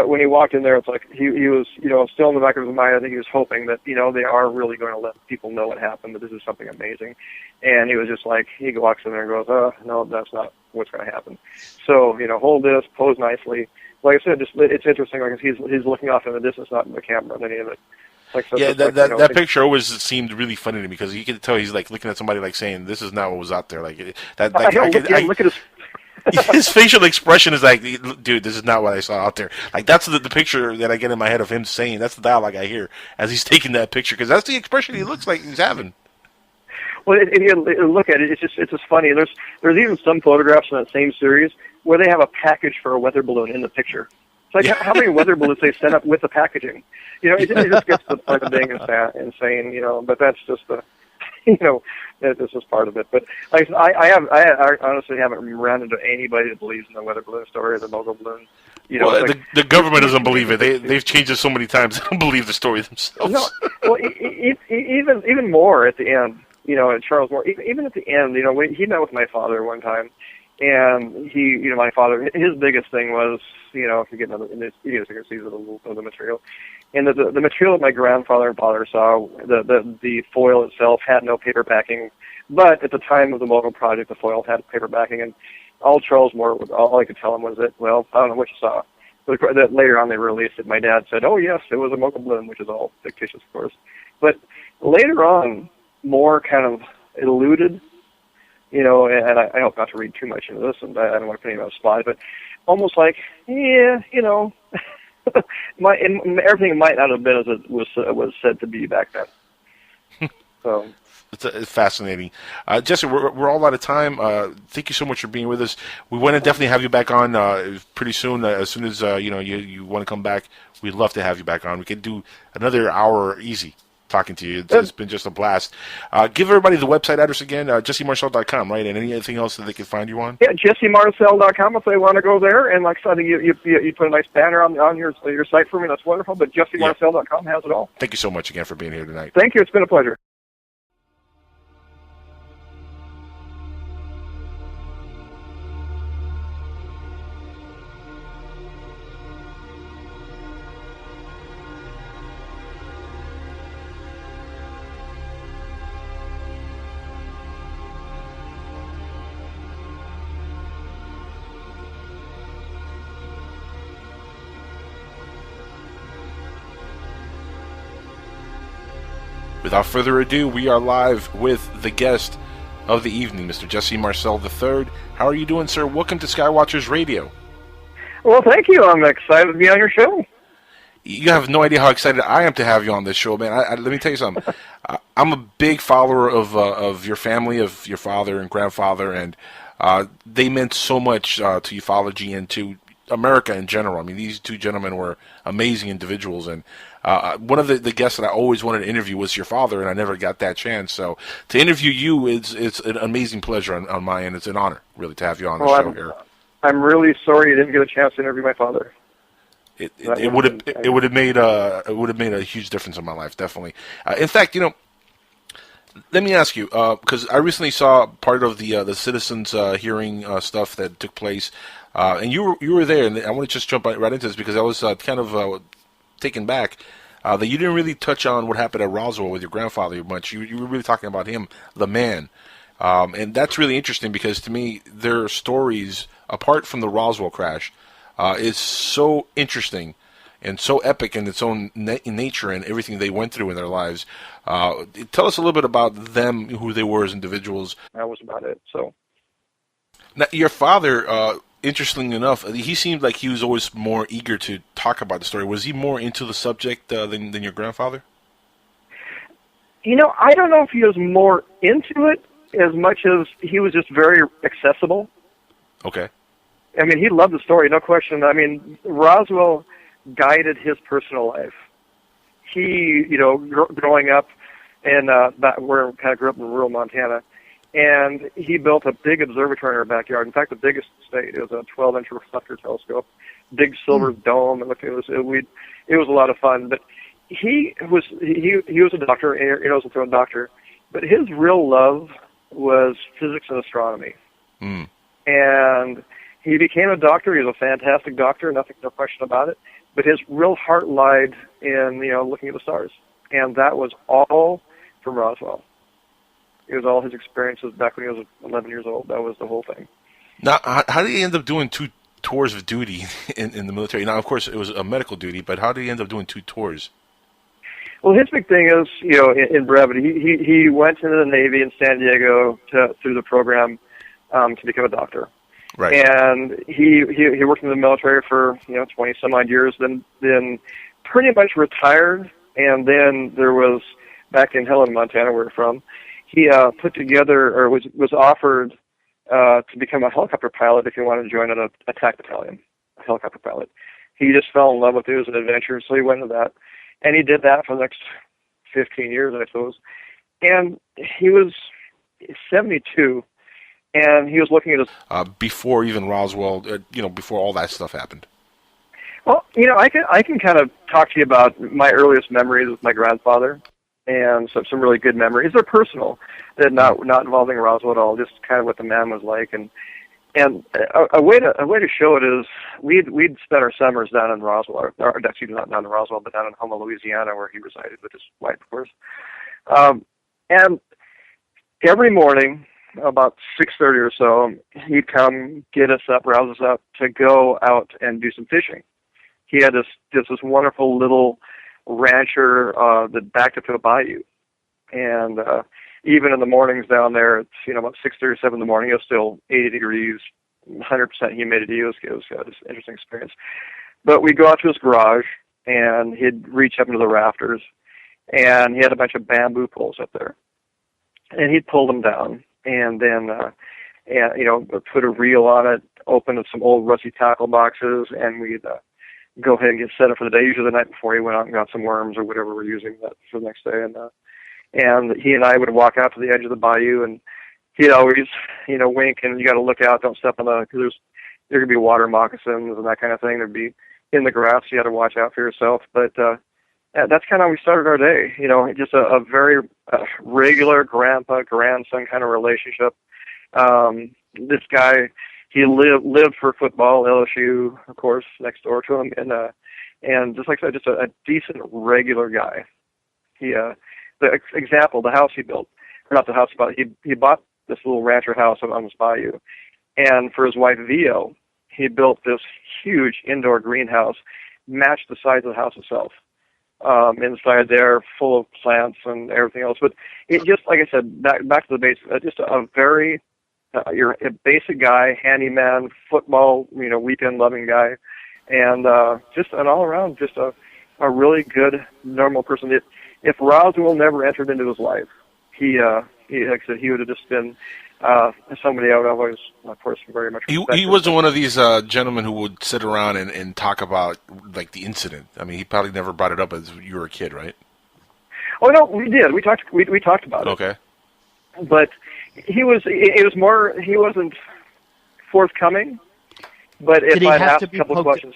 when he walked in there, it's like he was, still in the back of his mind. I think he was hoping that, they are really going to let people know what happened, that this is something amazing. And he was just like, he walks in there and goes, "Oh, no, that's not what's going to happen." So, hold this, pose nicely. Like I said, it's interesting. Like he's looking off in the distance, not in the camera, any of it. That picture always seemed really funny to me, because you can tell he's like looking at somebody like saying, "This is not what was out there." Like that. Look at his. His facial expression is like, dude, this is not what I saw out there. Like, that's the picture that I get in my head of him saying. That's the dialogue I hear as he's taking that picture, because that's the expression he looks like he's having. Well, if you look at it, it's just funny. There's even some photographs in that same series where they have a package for a weather balloon in the picture. It's like, how many weather balloons they send up with the packaging? It just gets to the point of being insane, but that's just the, this is part of it. But like I honestly haven't run into anybody that believes in the weather balloon story or the mogul balloon. Well, the government doesn't believe it. They've changed it so many times. They don't believe the story themselves. No, well, even more at the end. Charles Moore. Even at the end, he met with my father one time, and my father, his biggest thing was, if you get into the idiosyncrasies of the material, and the material that my grandfather and father saw, the foil itself had no paper backing, but at the time of the Mogul project, the foil had paper backing, and all I could tell him was that, well, I don't know what you saw. But that later on they released it. My dad said, oh yes, it was a Mogul balloon, which is all fictitious, of course. But later on, Moore kind of alluded, and I hope not to read too much into this, and I don't want to put anyone on the spot, but almost like, everything might not have been as it was said to be back then. So it's fascinating. Jesse, we're all out of time. Thank you so much for being with us. We want to definitely have you back on pretty soon. As soon as you want to come back, we'd love to have you back on. We could do another hour easy talking to you. It's been just a blast. Give everybody the website address again, jessemarcel.com, right? And anything else that they can find you on? Yeah, jessemarcel.com if they want to go there. And like I said, you put a nice banner on your site for me. That's wonderful. But jessemarcel.com has it all. Thank you so much again for being here tonight. Thank you. It's been a pleasure. Without further ado, we are live with the guest of the evening, Mr. Jesse Marcel III. How are you doing, sir? Welcome to Skywatchers Radio. Well, thank you. I'm excited to be on your show. You have no idea how excited I am to have you on this show, man. Let me tell you something. I'm a big follower of your family, of your father and grandfather, and they meant so much to ufology and to America in general. I mean, these two gentlemen were amazing individuals, and one of the guests that I always wanted to interview was your father, and I never got that chance. So to interview you, it's an amazing pleasure on my end. It's an honor, really, to have you on the show here. I'm really sorry you didn't get a chance to interview my father. It would have made a huge difference in my life, definitely. In fact, let me ask you, because I recently saw part of the citizens hearing stuff that took place, and you were there, and I want to just jump right into this because I was kind of taken back that you didn't really touch on what happened at Roswell with your grandfather much. You were really talking about him, the man, and that's really interesting because to me, their stories, apart from the Roswell crash, is so interesting and so epic in its own nature and everything they went through in their lives. Tell us a little bit about them, who they were as individuals. That was about it. So, now, your father, interestingly enough, he seemed like he was always more eager to talk about the story. Was he more into the subject than your grandfather? I don't know if he was more into it as much as he was just very accessible. Okay. I mean, he loved the story, no question. I mean, Roswell guided his personal life. He, growing up in where I kind of grew up in rural Montana, and he built a big observatory in our backyard. In fact, the biggest state. It was a 12-inch reflector telescope, big silver dome. And it was a lot of fun. But he was a doctor, he was a doctor. But his real love was physics and astronomy. Mm. And he became a doctor. He was a fantastic doctor, no question about it. But his real heart lied in, looking at the stars. And that was all from Roswell. It was all his experiences back when he was 11 years old. That was the whole thing. Now, how did he end up doing 2 tours of duty in the military? Now, of course, it was a medical duty, but how did he end up doing 2 tours? Well, his big thing is, in brevity, he went into the Navy in San Diego through the program to become a doctor. Right. And he worked in the military for 20 some odd years, then pretty much retired. And then there was, back in Helen, Montana, where we're from, he put together, or was offered to become a helicopter pilot if he wanted to join an attack battalion, a helicopter pilot. He just fell in love with it. It was an adventure, so he went into that. And he did that for the next 15 years, I suppose. And he was 72, and he was looking at his... before even Roswell, before all that stuff happened. Well, I can kind of talk to you about my earliest memories with my grandfather, and some really good memories. They're personal. They're not involving Roswell at all, just kind of what the man was like. And a way to show it is we'd spent our summers down in Roswell, or actually not down in Roswell, but down in Houma, Louisiana, where he resided with his wife, of course. And every morning, about 6:30 or so, he'd come get us up, rouse us up to go out and do some fishing. He had this wonderful little rancher that backed up to a bayou, and even in the mornings down there, it's about 6:37 in the morning. It was still 80 degrees, 100% humidity. It was this interesting experience. But we'd go out to his garage, and he'd reach up into the rafters, and he had a bunch of bamboo poles up there, and he'd pull them down, and then put a reel on it, open some old rusty tackle boxes, and we'd go ahead and get set up for the day. Usually the night before, he went out and got some worms or whatever we're using that for the next day, and he and I would walk out to the edge of the bayou, and he'd always wink, and you got to look out, don't step on because there could be water moccasins and that kind of thing. There'd be in the grass, so you had to watch out for yourself. But that's kind of how we started our day. Just a very regular grandpa-grandson kind of relationship. This guy, he lived for football, LSU, of course, next door to him, and just like I said, just a decent, regular guy. The example, the house he built, or not the house, but he bought this little rancher house on this bayou, and for his wife Vio, he built this huge indoor greenhouse, matched the size of the house itself. Inside there, full of plants and everything else. But it just, like I said, back to the basics, just a very, you're a basic guy, handyman, football, weekend-loving guy, and just an all-around, just a really good, normal person. If Roswell never entered into his life, he like I said, he would have just been somebody I would always, of course, very much respect. He wasn't one of these gentlemen who would sit around and talk about like the incident. I mean, he probably never brought it up as you were a kid, right? Oh no, we did. We talked about it. Okay. But he wasn't forthcoming. But if I'd asked a couple of questions.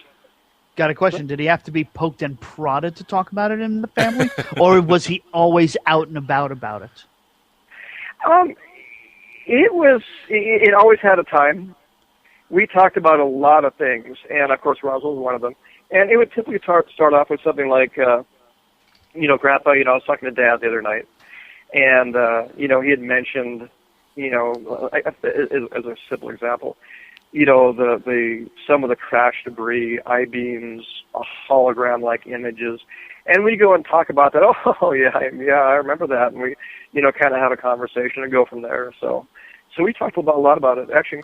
Got a question. Did he have to be poked and prodded to talk about it in the family? Or was he always out and about it? It always had a time. We talked about a lot of things, and of course Roswell was one of them. And it would typically start off with something like, Grandpa, I was talking to Dad the other night, and, he had mentioned, as a simple example, some of the crash debris, I-beams, hologram-like images, and we go and talk about that. Oh yeah, I remember that, and we, kind of have a conversation and go from there. So we talked a lot about it, actually in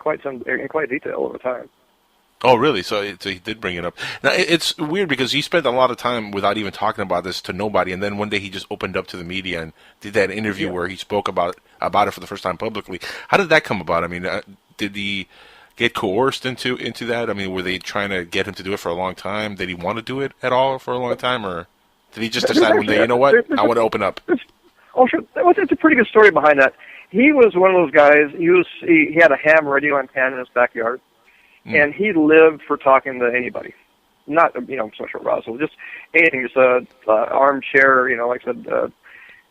quite detail over time. Oh, really? So he did bring it up. Now, it's weird because he spent a lot of time without even talking about this to nobody, and then one day he just opened up to the media and did that interview where he spoke about it for the first time publicly. How did that come about? I mean, did he get coerced into that? I mean, were they trying to get him to do it for a long time? Did he want to do it at all for a long time, or did he just decide one day, you know what, I want to open up? Oh, sure. It's a pretty good story behind that. He was one of those guys. He had a ham radio antenna in his backyard, and he lived for talking to anybody. Not so sure Roswell, just anything, just a armchair. Like I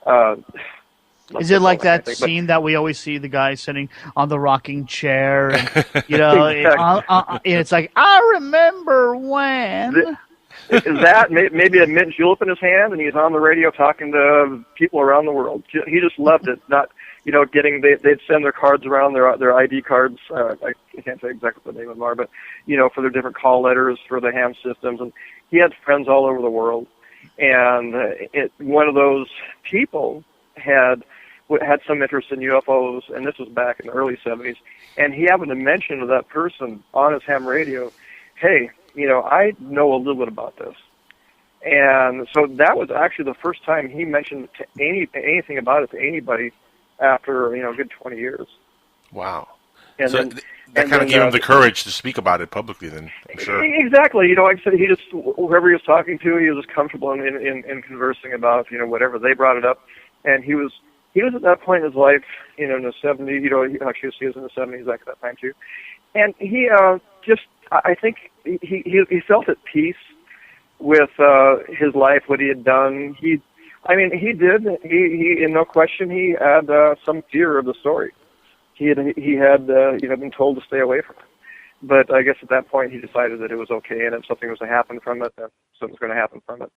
said. Is it like that scene that we always see the guy sitting on the rocking chair? And, exactly. It's like, I remember when. That maybe a mint julep in his hand, and he's on the radio talking to people around the world. He just loved it. Not they'd send their cards around, their ID cards. I can't say exactly what the name of them are, but for their different call letters for the ham systems, and he had friends all over the world. And one of those people had had some interest in UFOs, and this was back in the early 70s, and he happened to mention to that person on his ham radio, hey, I know a little bit about this. And so that was actually the first time he mentioned anything about it to anybody after, a good 20 years. Wow. And so then, that kind of gave him the courage to speak about it publicly then, I'm sure. Exactly. Like I said, whoever he was talking to, he was comfortable in conversing about, whatever. They brought it up. And he was at that point in his life, in the 70s, he was in the 70s back at that time too. And he I think he felt at peace with his life, what he had done. He in no question, he had some fear of the story. He had been told to stay away from it. But I guess at that point he decided that it was okay, and if something was to happen from it, then something was going to happen from it.